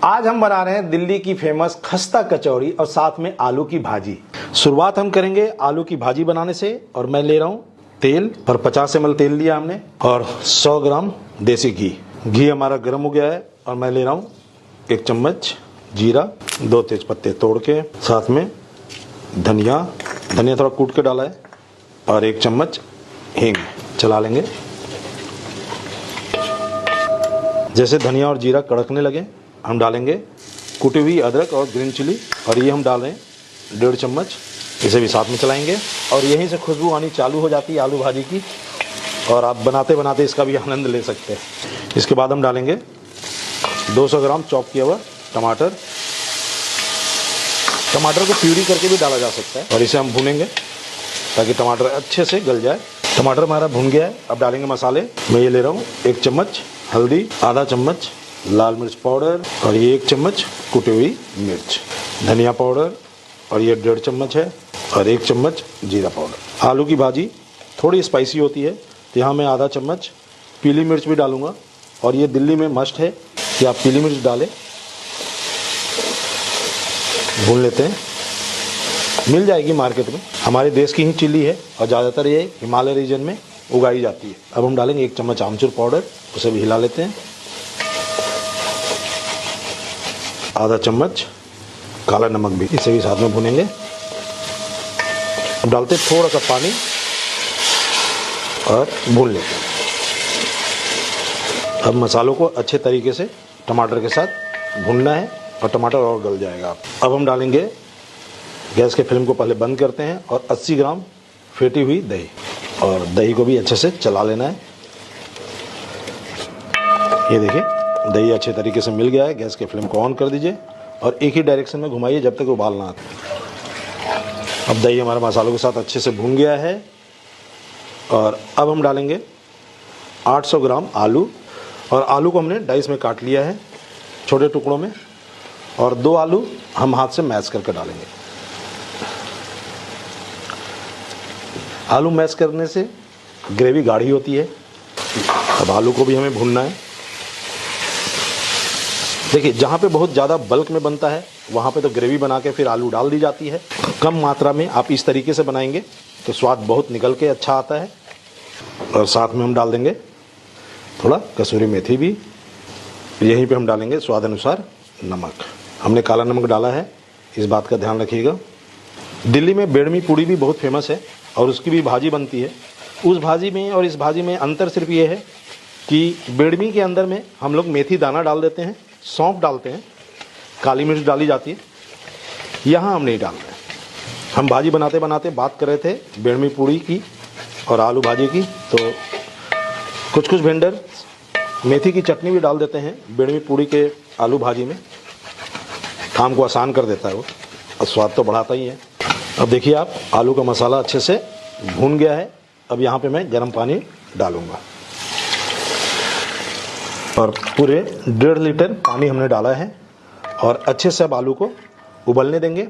आज हम बना रहे हैं दिल्ली की फेमस खस्ता कचौड़ी और साथ में आलू की भाजी। शुरुआत हम करेंगे आलू की भाजी बनाने से और मैं ले रहा हूँ तेल और 50 ml तेल लिया हमने और 100 ग्राम देसी घी। घी हमारा गर्म हो गया है और मैं ले रहा हूँ 1 चम्मच जीरा, 2 तेजपत्ते तोड़ के, साथ में धनिया थोड़ा कूट के डाला है और 1 चम्मच हींग। चला लेंगे। जैसे धनिया और जीरा कड़कने लगे हम डालेंगे कुटी हुई अदरक और ग्रीन चिली और ये हम डाल रहे हैं 1.5 चम्मच। इसे भी साथ में चलाएंगे और यहीं से खुशबू आनी चालू हो जाती है आलू भाजी की और आप बनाते बनाते इसका भी आनंद ले सकते हैं। इसके बाद हम डालेंगे 200 ग्राम चॉप किया हुआ टमाटर। टमाटर को प्यूरी करके भी डाला जा सकता है और इसे हम भूनेंगे ताकि टमाटर अच्छे से गल जाए। टमाटर हमारा भुन गया है। अब डालेंगे मसाले। मैं ये ले रहा हूँ 1 चम्मच हल्दी, आधा चम्मच लाल मिर्च पाउडर और ये 1 चम्मच कुटी हुई मिर्च, धनिया पाउडर और ये 1.5 चम्मच है और 1 चम्मच जीरा पाउडर। आलू की भाजी थोड़ी स्पाइसी होती है तो यहाँ मैं आधा चम्मच पीली मिर्च भी डालूँगा और ये दिल्ली में मस्ट है कि आप पीली मिर्च डालें। भून लेते हैं। मिल जाएगी मार्केट में, हमारे देश की ही चिल्ली है और ज़्यादातर ये हिमालय रीजन में उगाई जाती है। अब हम डालेंगे 1 चम्मच आमचूर पाउडर, उसे भी हिला लेते हैं। आधा चम्मच काला नमक भी, इसे भी साथ में भुनेंगे। अब डालते हैं थोड़ा सा पानी और भून लेते हैं। अब मसालों को अच्छे तरीके से टमाटर के साथ भूनना है और टमाटर और गल जाएगा। अब हम डालेंगे, गैस के फ्लेम को पहले बंद करते हैं और 80 ग्राम फेंटी हुई दही और दही को भी अच्छे से चला लेना है। ये देखिए दही अच्छे तरीके से मिल गया है। गैस के फ्लेम को ऑन कर दीजिए और एक ही डायरेक्शन में घुमाइए जब तक उबाल ना आए। अब दही हमारे मसालों के साथ अच्छे से भून गया है और अब हम डालेंगे 800 ग्राम आलू और आलू को हमने डाइस में काट लिया है छोटे टुकड़ों में और 2 आलू हम हाथ से मैश करके डालेंगे। आलू मैश करने से ग्रेवी गाढ़ी होती है। अब आलू को भी हमें भूनना है। देखिए जहाँ पे बहुत ज़्यादा बल्क में बनता है वहाँ पे तो ग्रेवी बना के फिर आलू डाल दी जाती है। कम मात्रा में आप इस तरीके से बनाएंगे तो स्वाद बहुत निकल के अच्छा आता है। और साथ में हम डाल देंगे थोड़ा कसूरी मेथी भी। यहीं पे हम डालेंगे स्वाद अनुसार नमक। हमने काला नमक डाला है, इस बात का ध्यान रखिएगा। दिल्ली में बेड़मी पूड़ी भी बहुत फेमस है और उसकी भी भाजी बनती है। उस भाजी में और इस भाजी में अंतर सिर्फ ये है कि बेड़मी के अंदर में हम लोग मेथी दाना डाल देते हैं, सौंफ डालते हैं, काली मिर्च डाली जाती है। यहाँ हम नहीं डालते। हम भाजी बनाते बनाते बात कर रहे थे बेड़मी पूड़ी की और आलू भाजी की, तो कुछ वेंडर मेथी की चटनी भी डाल देते हैं बेड़मी पूड़ी के आलू भाजी में। काम को आसान कर देता है वो और स्वाद तो बढ़ाता ही है। अब देखिए आप आलू का मसाला अच्छे से भून गया है। अब यहाँ पे मैं गर्म पानी डालूँगा और पूरे 1.5 लीटर पानी हमने डाला है और अच्छे से अब आलू को उबलने देंगे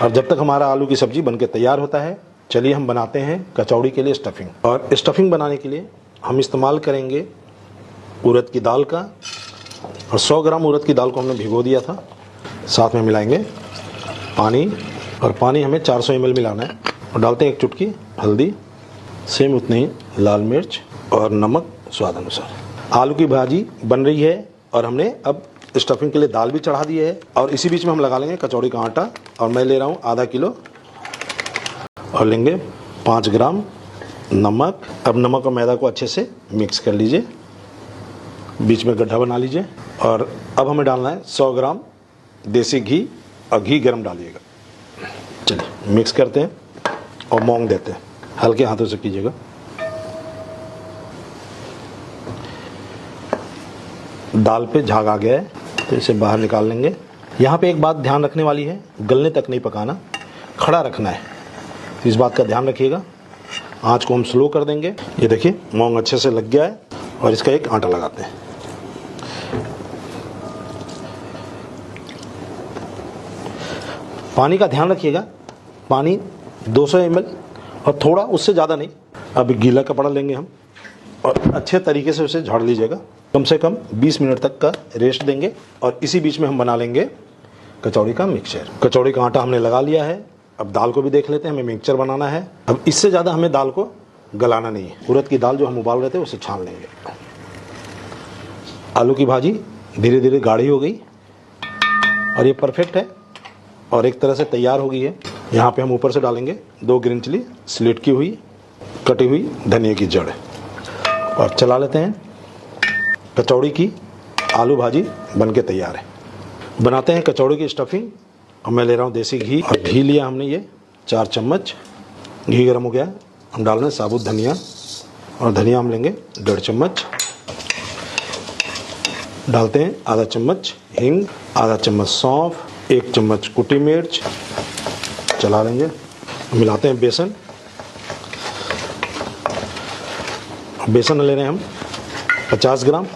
और जब तक हमारा आलू की सब्ज़ी बनके तैयार होता है, चलिए हम बनाते हैं कचौड़ी के लिए स्टफिंग। और स्टफिंग बनाने के लिए हम इस्तेमाल करेंगे उड़द की दाल का और 100 ग्राम उड़द की दाल को हमने भिगो दिया था। साथ में मिलाएंगे पानी और पानी हमें 400 ml मिलाना है और डालते हैं 1 चुटकी हल्दी, सेम उतनी ही लाल मिर्च और नमक स्वाद अनुसार। आलू की भाजी बन रही है और हमने अब स्टफिंग के लिए दाल भी चढ़ा दी है और इसी बीच में हम लगा लेंगे कचौड़ी का आटा और मैं ले रहा हूँ आधा किलो और लेंगे 5 ग्राम नमक। अब नमक और मैदा को अच्छे से मिक्स कर लीजिए, बीच में गड्ढा बना लीजिए और अब हमें डालना है 100 ग्राम देसी घी और घी गर्म डालिएगा। चलिए मिक्स करते हैं और मोंग देते हैं, हल्के हाथों से कीजिएगा। दाल पे झाग आ गया है तो इसे बाहर निकाल लेंगे। यहाँ पे एक बात ध्यान रखने वाली है, गलने तक नहीं पकाना, खड़ा रखना है, तो इस बात का ध्यान रखिएगा। आंच को हम स्लो कर देंगे। ये देखिए मोंग अच्छे से लग गया है और इसका एक आटा लगाते हैं। पानी का ध्यान रखिएगा, पानी 200 ml और थोड़ा उससे ज़्यादा नहीं। अब गीला कपड़ा लेंगे हम और अच्छे तरीके से उसे झाड़ लीजिएगा। कम से कम 20 मिनट तक का रेस्ट देंगे और इसी बीच में हम बना लेंगे कचौड़ी का मिक्सचर। कचौड़ी का आटा हमने लगा लिया है। अब दाल को भी देख लेते हैं, हमें मिक्सचर बनाना है। अब इससे ज़्यादा हमें दाल को गलाना नहीं है। उड़द की दाल जो हम उबाल रहे थे उसे छान लेंगे। आलू की भाजी धीरे धीरे गाढ़ी हो गई और ये परफेक्ट है और एक तरह से तैयार हो गई है। यहाँ पे हम ऊपर से डालेंगे 2 ग्रीन चिली स्लिट की हुई, कटी हुई धनिया की जड़ और चला लेते हैं। कचौड़ी की आलू भाजी बनके तैयार है। बनाते हैं कचौड़ी की स्टफिंग। और मैं ले रहा हूँ देसी घी और घी लिया हमने ये 4 चम्मच। घी गर्म हो गया, हम डाल रहे हैं साबुत धनिया और धनिया हम लेंगे 1.5 चम्मच। डालते हैं आधा चम्मच हींग, आधा चम्मच सौंफ, 1 चम्मच कुटी मिर्च। चला लेंगे। मिलाते हैं बेसन। बेसन ले रहे हैं हम 50 ग्राम।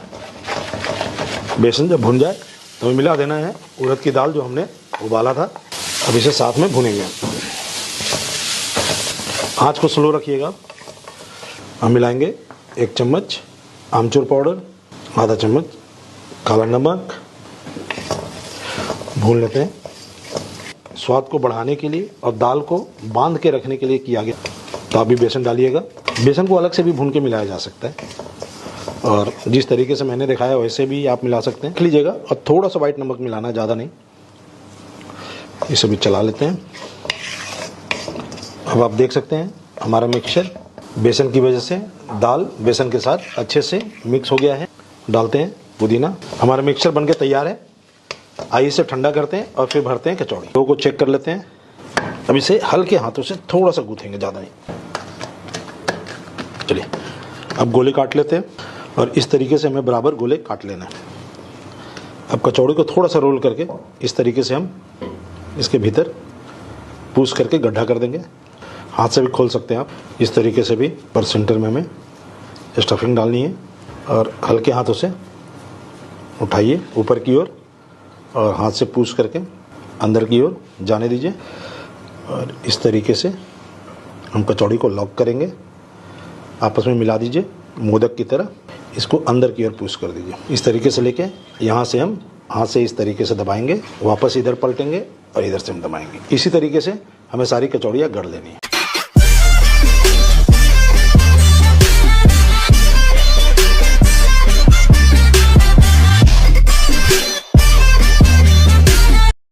बेसन जब भुन जाए तो हमें मिला देना है उड़द की दाल जो हमने उबाला था। अब इसे साथ में भुनेंगे। आँच को स्लो रखिएगा। हम मिलाएंगे 1 चम्मच आमचूर पाउडर, आधा चम्मच काला नमक। भून लेते हैं। स्वाद को बढ़ाने के लिए और दाल को बांध के रखने के लिए किया गया। तो आप भी बेसन डालिएगा। बेसन को अलग से भी भून के मिलाया जा सकता है और जिस तरीके से मैंने दिखाया वैसे भी आप मिला सकते हैं। लीजिएगा और थोड़ा सा वाइट नमक मिलाना, ज़्यादा नहीं। इसे भी चला लेते हैं। अब आप देख सकते हैं हमारा मिक्सचर बेसन की वजह से दाल बेसन के साथ अच्छे से मिक्स हो गया है। डालते हैं पुदीना। हमारा मिक्सचर बनके तैयार है। आइए इसे ठंडा करते हैं और फिर भरते हैं कचौड़ी। दो को चेक कर लेते हैं। अब इसे हल्के हाथों से थोड़ा सा गूंथेंगे, ज़्यादा नहीं। चलिए अब गोले काट लेते हैं और इस तरीके से हमें बराबर गोले काट लेना है। अब कचौड़ी को थोड़ा सा रोल करके इस तरीके से हम इसके भीतर पूछ करके गड्ढा कर देंगे। हाथ से भी खोल सकते हैं आप इस तरीके से भी। पर सेंटर में हमें स्टफिंग डालनी है और हल्के हाथों से उठाइए ऊपर की ओर और हाथ से पूछ करके अंदर की ओर जाने दीजिए और इस तरीके से हम कचौड़ी को लॉक करेंगे। आपस में मिला दीजिए मोदक की तरह। इसको अंदर की ओर पुश कर दीजिए। इस तरीके से लेके यहाँ से हम हाथ से इस तरीके से दबाएंगे, वापस इधर पलटेंगे और इधर से हम दबाएंगे। इसी तरीके से हमें सारी कचौड़ियाँ गढ़ लेनी है।